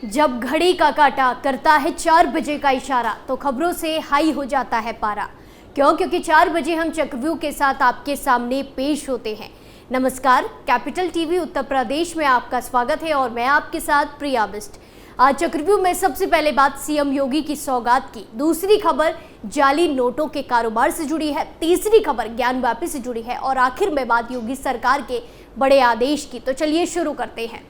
जब घड़ी का काटा करता है 4 बजे का इशारा तो खबरों से हाई हो जाता है पारा। क्योंकि 4 बजे हम चक्रव्यूह के साथ आपके सामने पेश होते हैं। नमस्कार, कैपिटल टीवी उत्तर प्रदेश में आपका स्वागत है और मैं आपके साथ प्रिया बिस्ट। आज चक्रव्यूह में सबसे पहले बात सीएम योगी की सौगात की, दूसरी खबर जाली नोटों के कारोबार से जुड़ी है, तीसरी खबर ज्ञानव्यापी से जुड़ी है और आखिर में बात योगी सरकार के बड़े आदेश की। तो चलिए शुरू करते हैं।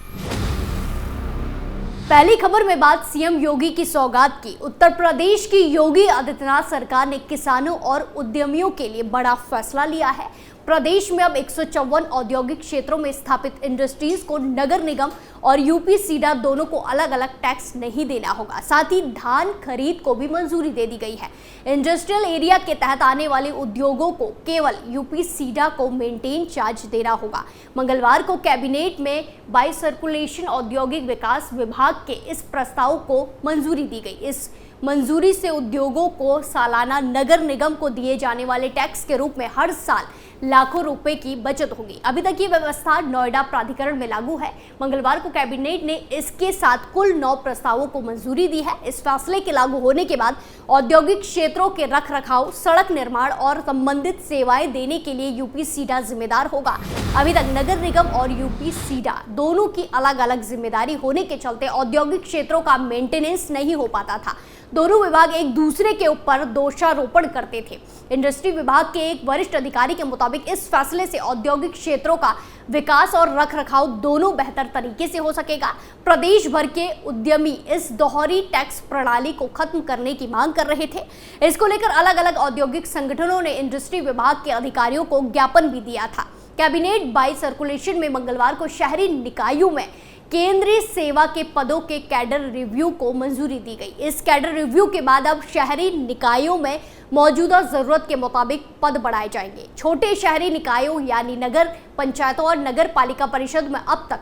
पहली खबर में बात सीएम योगी की सौगात की। उत्तर प्रदेश की योगी आदित्यनाथ सरकार ने किसानों और उद्यमियों के लिए बड़ा फैसला लिया है। प्रदेश में अब 154 औद्योगिक क्षेत्रों में स्थापित इंडस्ट्रीज को नगर निगम और यूपी सीडा दोनों को अलग अलग टैक्स नहीं देना होगा। साथ ही धान खरीद को भी मंजूरी दे दी गई है। इंडस्ट्रियल एरिया के तहत आने वाले उद्योगों को केवल यूपी सीडा को मेंटेन चार्ज देना होगा। मंगलवार को कैबिनेट में बाई सर्कुलेशन औद्योगिक विकास विभाग के इस प्रस्ताव को मंजूरी दी गई। इस मंजूरी से उद्योगों को सालाना नगर निगम को दिए जाने वाले टैक्स के रूप में हर साल लाखों रुपए की बचत होगी। अभी तक ये व्यवस्था नोएडा प्राधिकरण में लागू है। मंगलवार को कैबिनेट ने इसके साथ कुल 9 प्रस्तावों को मंजूरी दी है। इस फैसले के लागू होने के बाद औद्योगिक क्षेत्रों के रखरखाव, सड़क निर्माण और संबंधित सेवाएं देने के लिए यूपी सीडा जिम्मेदार होगा। अभी तक नगर निगम और यूपी सीडा दोनों की अलग अलग जिम्मेदारी होने के चलते औद्योगिक क्षेत्रों का मेंटेनेंस नहीं हो पाता था। दोनों विभाग एक दूसरे के ऊपर दोषारोपण करते थे। इंडस्ट्री विभाग के एक वरिष्ठ अधिकारी के मुताबिक इस फैसले से औद्योगिक क्षेत्रों का विकास और रखरखाव दोनों बेहतर तरीके से हो सकेगा। प्रदेश भर के उद्यमी इस दोहरी टैक्स प्रणाली को खत्म करने की मांग कर रहे थे। इसको लेकर अलग अलग औद्योगिक संगठनों ने इंडस्ट्री विभाग के अधिकारियों को ज्ञापन भी दिया था। कैबिनेट बाई सर्कुलेशन में मंगलवार को शहरी निकायों में केंद्रीय सेवा के पदों के कैडर रिव्यू को मंजूरी दी गई। इस कैडर रिव्यू के बाद अब शहरी निकायों में मौजूदा जरूरत के मुताबिक पद बढ़ाए जाएंगे। छोटे शहरी निकायों यानी नगर पंचायतों और नगर पालिका परिषद में अब तक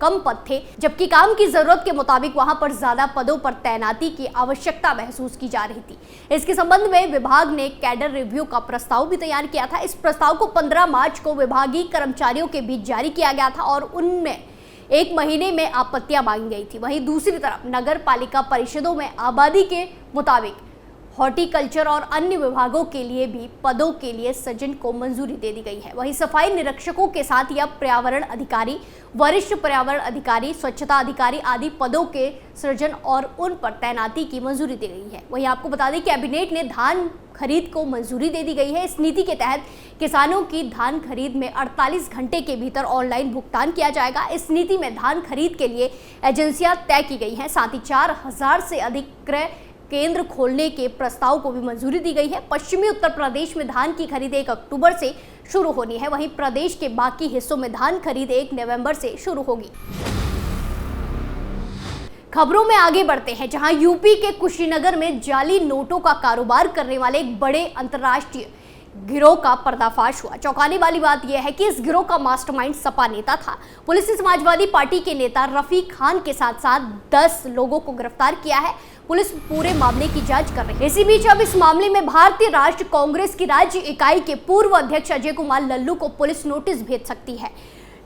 कम पद थे, जबकि काम की जरूरत के मुताबिक वहां पर ज्यादा पदों पर तैनाती की आवश्यकता महसूस की जा रही थी। इसके संबंध में विभाग ने कैडर रिव्यू का प्रस्ताव भी तैयार किया था। इस प्रस्ताव को 15 मार्च को विभागीय कर्मचारियों के बीच जारी किया गया था और उनमें 1 महीने में आपत्तियां मांगी गई थी। वहीं दूसरी तरफ नगर पालिका परिषदों में आबादी के मुताबिक हॉर्टिकल्चर और अन्य विभागों के लिए भी पदों के लिए सृजन को मंजूरी दे दी गई है। वहीं सफाई निरीक्षकों के साथ ही अब पर्यावरण अधिकारी, वरिष्ठ पर्यावरण अधिकारी, स्वच्छता अधिकारी आदि पदों के सृजन और उन पर तैनाती की मंजूरी दी गई है। वहीं आपको बता दें कैबिनेट ने धान खरीद को मंजूरी दे दी गई है। इस नीति के तहत किसानों की धान खरीद में 48 घंटे के भीतर ऑनलाइन भुगतान किया जाएगा। इस नीति में धान खरीद के लिए एजेंसियां तय की गई हैं। साथ ही 4000 से अधिक क्रय केंद्र खोलने के प्रस्ताव को भी मंजूरी दी गई है। पश्चिमी उत्तर प्रदेश में धान की खरीद 1 अक्टूबर से शुरू होनी है। वहीं प्रदेश के बाकी हिस्सों में धान खरीद 1 नवंबर से शुरू होगी। खबरों में आगे बढ़ते हैं, जहां यूपी के कुशीनगर में जाली नोटों का कारोबार करने वाले एक बड़े अंतर्राष्ट्रीय गिरोह का पर्दाफाश हुआ। चौंकाने वाली बात यह है कि इस गिरोह का मास्टरमाइंड सपा नेता था। पुलिस ने समाजवादी पार्टी के नेता रफीक खान के साथ साथ 10 लोगों को गिरफ्तार किया है। पुलिस पूरे मामले की जांच कर रही है। इसी बीच अब इस मामले में भारतीय राष्ट्रीय कांग्रेस की राज्य इकाई के पूर्व अध्यक्ष अजय कुमार लल्लू को पुलिस नोटिस भेज सकती है।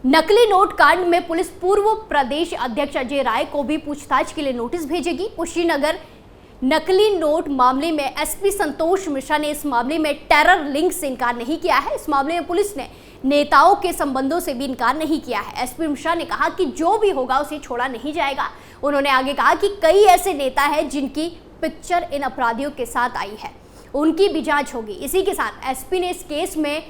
नकली नोट कांड में पुलिस पूर्व प्रदेश अध्यक्ष अजय राय को भी पूछताछ के लिए नोटिस भेजेगी। कुशीनगर नकली नोट मामले में एसपी संतोष मिश्रा ने इस मामले में टेरर लिंक से इनकार नहीं किया है। इस मामले में पुलिस ने नेताओं के संबंधों से भी इनकार नहीं किया है। एसपी मिश्रा ने कहा कि जो भी होगा उसे छोड़ा नहीं जाएगा। उन्होंने आगे कहा कि कई ऐसे नेता हैं जिनकी पिक्चर इन अपराधियों के साथ आई है, उनकी भी जांच होगी। इसी के साथ एसपी ने इस केस में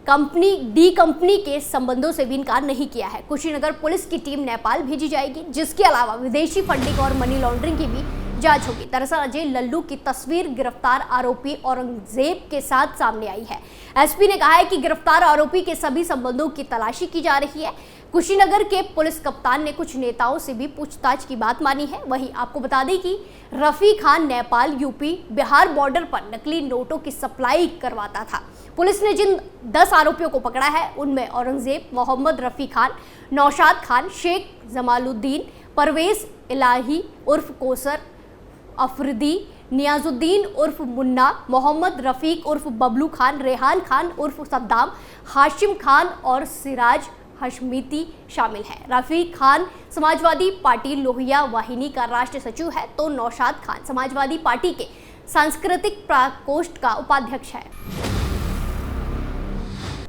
कंपनी के संबंधों से भी इनकार नहीं किया है। कुशीनगर पुलिस की टीम नेपाल भेजी जाएगी, जिसके अलावा विदेशी फंडिंग और मनी लॉन्ड्रिंग की भी जांच होगी। दरअसल अजय लल्लू की तस्वीर गिरफ्तार आरोपी औरंगजेब के साथ सामने आई है। एसपी ने कहा है कि गिरफ्तार आरोपी के सभी संबंधों की तलाशी की जा रही है। कुशीनगर के पुलिस कप्तान ने कुछ नेताओं से भी पूछताछ की बात मानी है। वहीं आपको बता दें कि रफी खान नेपाल, यूपी, बिहार बॉर्डर पर नकली नोटों की सप्लाई करवाता था। पुलिस ने जिन 10 आरोपियों को पकड़ा है उनमें औरंगजेब, मोहम्मद रफी खान, नौशाद खान, शेख जमालुद्दीन, परवेज इलाही उर्फ कोसर, अफरीदी, नियाजुद्दीन उर्फ मुन्ना, मोहम्मद रफीक उर्फ बबलू खान, रेहान खान उर्फ सद्दाम, हाशिम खान और सिराज हशमीती शामिल हैं। रफीक खान समाजवादी पार्टी लोहिया वाहिनी का राष्ट्रीय सचिव है, तो नौशाद खान समाजवादी पार्टी के सांस्कृतिक प्रकोष्ठ का उपाध्यक्ष है।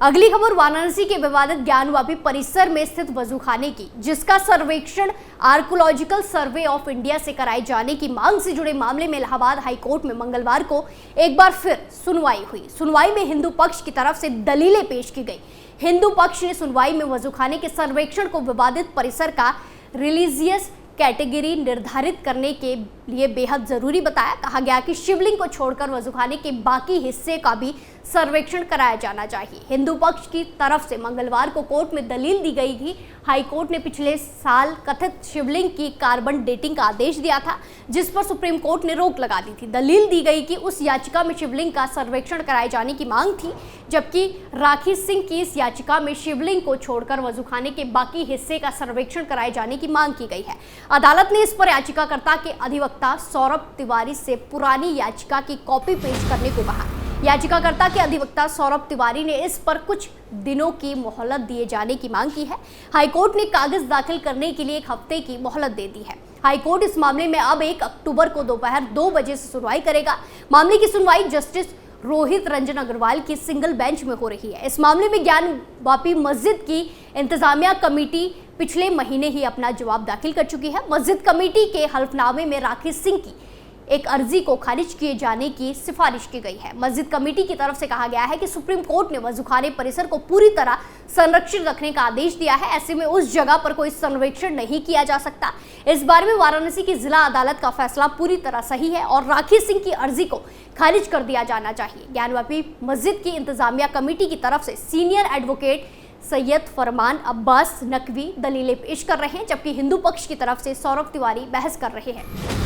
अगली खबर वाराणसी के विवादित ज्ञानवापी परिसर में स्थित वजूखाने की, जिसका सर्वेक्षण आर्कोलॉजिकल सर्वे ऑफ इंडिया से कराए जाने की मांग से जुड़े मामले में इलाहाबाद हाईकोर्ट में मंगलवार को एक बार फिर सुनवाई हुई। सुनवाई में हिंदू पक्ष की तरफ से दलीलें पेश की गई। हिंदू पक्ष ने सुनवाई में वजूखाने के सर्वेक्षण को विवादित परिसर का रिलीजियस कैटेगरी निर्धारित करने के लिए बेहद जरूरी बताया। कहा गया कि शिवलिंग को छोड़कर वजूखाने के बाकी हिस्से का भी सर्वेक्षण कराया जाना चाहिए। हिंदू पक्ष की तरफ से मंगलवार को कोर्ट में दलील दी गई कि हाईकोर्ट ने पिछले साल कथित शिवलिंग की कार्बन डेटिंग का आदेश दिया था, जिस पर सुप्रीम कोर्ट ने रोक लगा दी थी। दलील दी गई कि उस याचिका में शिवलिंग का सर्वेक्षण कराए जाने की मांग थी, जबकि राखी सिंह की इस याचिका में शिवलिंग को छोड़कर वजूखाने के बाकी हिस्से का सर्वेक्षण कराए जाने की मांग की गई है। अदालत ने इस पर याचिकाकर्ता के अधिवक्ता सौरभ तिवारी से पुरानी याचिका की कॉपी पेश करने को कहा। याचिकाकर्ता के अधिवक्ता सौरभ तिवारी ने इस पर कुछ दिनों की मोहलत दिए जाने की मांग की है। हाईकोर्ट ने कागज दाखिल करने के लिए 1 हफ्ते की मोहलत दे दी है। हाईकोर्ट इस मामले में अब 1 अक्टूबर को दोपहर 2 बजे से सुनवाई करेगा। मामले की सुनवाई जस्टिस रोहित रंजन अग्रवाल की सिंगल बेंच में हो रही है। इस मामले में ज्ञानवापी मस्जिद की इंतजामिया कमेटी पिछले महीने ही अपना जवाब दाखिल कर चुकी है। मस्जिद कमेटी के हल्फनामे में राखी सिंह की एक अर्जी को खारिज किए जाने की सिफारिश की गई है। मस्जिद कमेटी की तरफ से कहा गया है कि सुप्रीम कोर्ट ने वजूखाने परिसर को पूरी तरह संरक्षित रखने का आदेश दिया है। ऐसे में उस जगह पर कोई सर्वेक्षण नहीं किया जा सकता। इस बारे में वाराणसी की जिला अदालत का फैसला पूरी तरह सही है और राखी सिंह की अर्जी को खारिज कर दिया जाना चाहिए। ज्ञानवापी मस्जिद की इंतजामिया कमेटी की तरफ से सीनियर एडवोकेट सैयद फरमान अब्बास नकवी दलीलें पेश कर रहे हैं, जबकि हिंदू पक्ष की तरफ से सौरभ तिवारी बहस कर रहे हैं।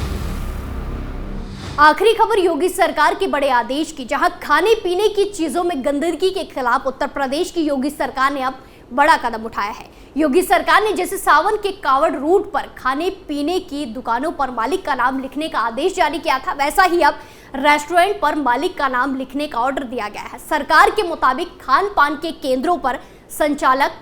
आखिरी खबर योगी सरकार के बड़े आदेश की, जहां खाने पीने की चीजों में गंदगी के खिलाफ उत्तर प्रदेश की योगी सरकार ने अब बड़ा कदम उठाया है। योगी सरकार ने जैसे सावन के कावड़ रूट पर खाने पीने की दुकानों पर मालिक का नाम लिखने का आदेश जारी किया था, वैसा ही अब रेस्टोरेंट पर मालिक का नाम लिखने का ऑर्डर दिया गया है। सरकार के मुताबिक खान पान के केंद्रों पर संचालक,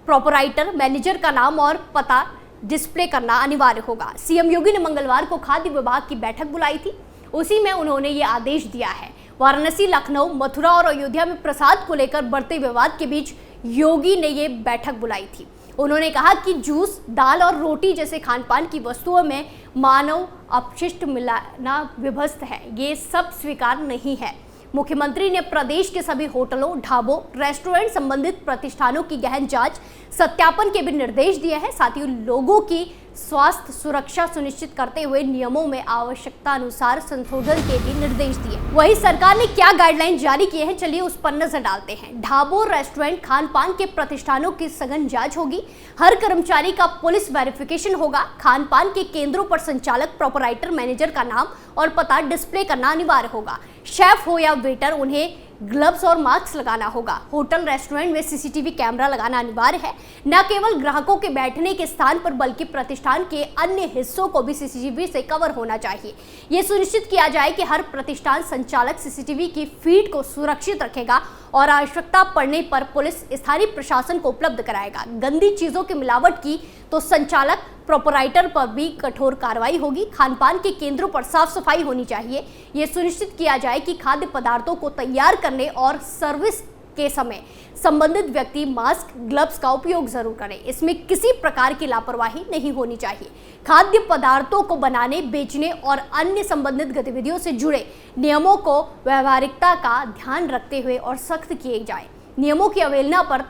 प्रोपराइटर, मैनेजर का नाम और पता डिस्प्ले करना अनिवार्य होगा। सीएम योगी ने मंगलवार को खाद्य विभाग की बैठक बुलाई थी, उसी में उन्होंने ये आदेश दिया है। वाराणसी, लखनऊ, मथुरा और अयोध्या में प्रसाद को लेकर बढ़ते विवाद के बीच योगी ने ये बैठक बुलाई थी। उन्होंने कहा कि जूस, दाल और रोटी जैसे खान पान की वस्तुओं में मानव अपशिष्ट मिलाना विभत्स है, ये सब स्वीकार नहीं है। मुख्यमंत्री ने प्रदेश के सभी होटलों, ढाबों, रेस्टोरेंट संबंधित प्रतिष्ठानों की गहन जांच, सत्यापन के भी निर्देश दिए हैं। साथ ही लोगों की स्वास्थ्य सुरक्षा सुनिश्चित करते हुए नियमों में आवश्यकता अनुसार संशोधन के भी निर्देश दिए। वहीं सरकार ने क्या गाइडलाइन जारी किए हैं, चलिए उस पर नजर डालते हैं। ढाबों, रेस्टोरेंट, खान पान के प्रतिष्ठानों की सघन जांच होगी। हर कर्मचारी का पुलिस वेरिफिकेशन होगा। खान पान के केंद्रों पर संचालक, प्रोपराइटर, मैनेजर का नाम और पता डिस्प्ले करना अनिवार्य होगा। शेफ हो या वेटर, उन्हें ग्लव्स और मास्क लगाना होगा। होटल, रेस्टोरेंट में सीसीटीवी कैमरा लगाना अनिवार्य है। न केवल ग्राहकों के बैठने के स्थान पर बल्कि प्रतिष्ठान के अन्य हिस्सों को भी सीसीटीवी से कवर होना चाहिए। यह सुनिश्चित किया जाए कि हर प्रतिष्ठान संचालक सीसीटीवी की फीड को सुरक्षित रखेगा और आवश्यकता पड़ने पर पुलिस स्थानीय प्रशासन को उपलब्ध कराएगा। गंदी चीजों की मिलावट की तो संचालक, प्रोपराइटर पर भी कठोर कार्रवाई होगी। खान पान के केंद्रों पर साफ सफाई होनी चाहिए। यह सुनिश्चित किया जाए कि खाद्य पदार्थों को तैयार करने और सर्विस के समय संबंधित व्यक्ति मास्क, ग्लव्स का उपयोग जरूर करें। इसमें किसी प्रकार की लापरवाही नहीं होनी चाहिए। खाद्य पदार्थों को बनाने, बेचने और अन्य संबंधित गतिविधियों से जुड़े नियमों को व्यवहारिकता का ध्यान रखते हुए और सख्त किए जाए। नियमों की अवहेलना पर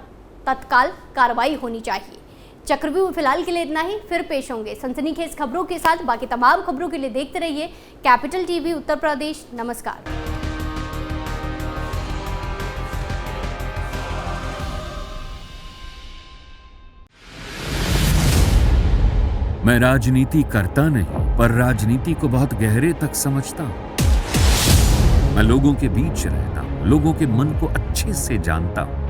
तत्काल कार्रवाई होनी चाहिए। चक्रव्यूह फिलहाल के लिए इतना ही, फिर पेश होंगे सनसनीखेज खबरों के साथ। बाकी तमाम खबरों के लिए देखते रहिए कैपिटल टीवी उत्तर प्रदेश। नमस्कार। मैं राजनीति करता नहीं, पर राजनीति को बहुत गहरे तक समझता हूं। मैं लोगों के बीच रहता हूं, लोगों के मन को अच्छे से जानता हूं।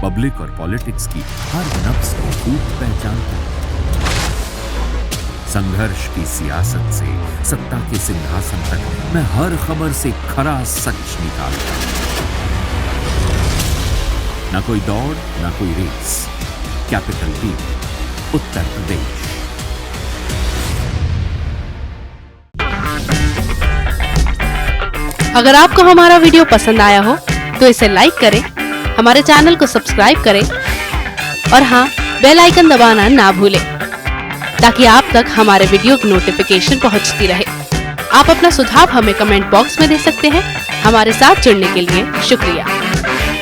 पब्लिक और पॉलिटिक्स की हर नब्ज को खूब पहचानता हूं। संघर्ष की सियासत से सत्ता के सिंहासन तक मैं हर खबर से खरा सच निकालता हूं। ना कोई दौड़, ना कोई race. Capital TV, Uttar Pradesh. अगर आपको हमारा वीडियो पसंद आया हो तो इसे लाइक करें, हमारे चैनल को सब्सक्राइब करें और हाँ, बेल आइकन दबाना ना भूलें ताकि आप तक हमारे वीडियो की नोटिफिकेशन पहुंचती रहे। आप अपना सुझाव हमें कमेंट बॉक्स में दे सकते हैं। हमारे साथ जुड़ने के लिए शुक्रिया।